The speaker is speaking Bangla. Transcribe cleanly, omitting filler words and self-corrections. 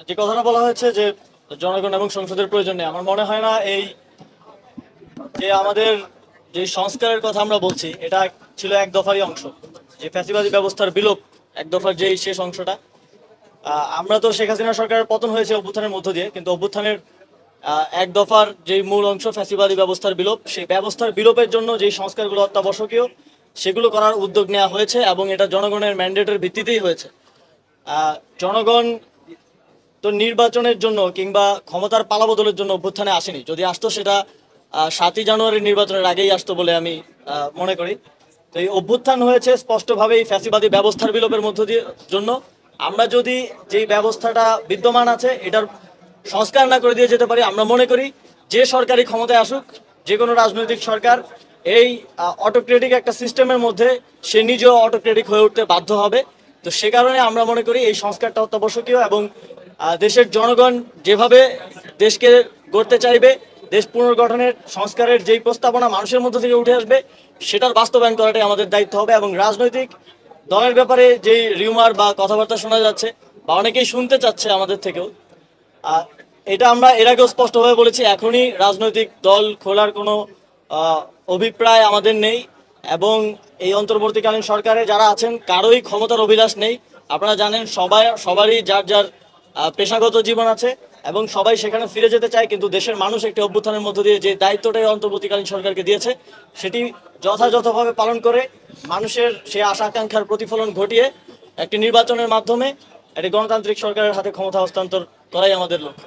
যে কথাটা বলা হয়েছে যে জনগণ এবং সংসদের প্রয়োজন নেই, আমার মনে হয় না এই যে আমাদের যে সংস্কারের কথা আমরা বলছি এটা ছিল এক দফারই অংশ। যে ফ্যাসিবাদী ব্যবস্থার বিলোপ এক দফার যেই শেষ অংশটা। আমরা তো শেখ হাসিনা সরকারের পতন হয়েছে অভ্যুত্থানের মধ্য দিয়ে, কিন্তু অভ্যুত্থানের এক দফার যেই মূল অংশ ফ্যাসিবাদী ব্যবস্থার বিলোপ, সেই ব্যবস্থার বিলোপের জন্য যেই সংস্কারগুলো অত্যাবশ্যকীয় সেগুলো করার উদ্যোগ নেওয়া হয়েছে এবং এটা জনগণের ম্যান্ডেটের ভিত্তিতেই হয়েছে। জনগণ তো নির্বাচনের জন্য কিংবা ক্ষমতার পালাবদলের জন্য অভ্যুত্থানে আসেনি। যদি আসতো সেটা 7ই জানুয়ারি নির্বাচনের আগেই আসতো বলে আমি মনে করি। তো এই অভ্যুত্থান হয়েছে স্পষ্টভাবে এই ফ্যাসিবাদী ব্যবস্থার বিলোপের মধ্য দিয়ে জন্য। আমরা যদি যেই ব্যবস্থাটা বিদ্যমান আছে এটার সংস্কার না করে দিয়ে যেতে পারি, আমরা মনে করি যে সরকারি ক্ষমতায় আসুক, যে কোনো রাজনৈতিক সরকার এই অটোক্রেটিক একটা সিস্টেমের মধ্যে সে নিজেও অটোক্রেটিক হয়ে উঠতে বাধ্য হবে। তো সে কারণে আমরা মনে করি এই সংস্কারটা অত্যাবশ্যকীয় এবং দেশের জনগণ যেভাবে দেশকে গড়তে চাইবে, দেশ পুনর্গঠনের সংস্কারের যেই প্রস্তাবনা মানুষের মধ্য থেকে উঠে আসবে সেটার বাস্তবায়ন করাটাই আমাদের দায়িত্ব হবে। এবং রাজনৈতিক দলের ব্যাপারে যেই রিউমার বা কথাবার্তা শোনা যাচ্ছে বা অনেকেই শুনতে চাচ্ছে আমাদের থেকেও, এটা আমরা এর আগেও স্পষ্টভাবে বলেছি, এখনই রাজনৈতিক দল খোলার কোনো অভিপ্রায় আমাদের নেই। এবং এই অন্তর্বর্তীকালীন সরকারে যারা আছেন কারোই ক্ষমতার অভিলাষ নেই। আপনারা জানেন সবারই যার যার পেশাগত জীবন আছে এবং সবাই সেখানে ফিরে যেতে চায়, কিন্তু দেশের মানুষ একটি অভ্যুত্থানের মধ্য দিয়ে যে দায়িত্বটাই অন্তর্বর্তীকালীন সরকারকে দিয়েছে সেটি যথাযথভাবে পালন করে মানুষের সেই আশা আকাঙ্ক্ষার প্রতিফলন ঘটিয়ে একটি নির্বাচনের মাধ্যমে একটি গণতান্ত্রিক সরকারের হাতে ক্ষমতা হস্তান্তর করাই আমাদের লক্ষ্য।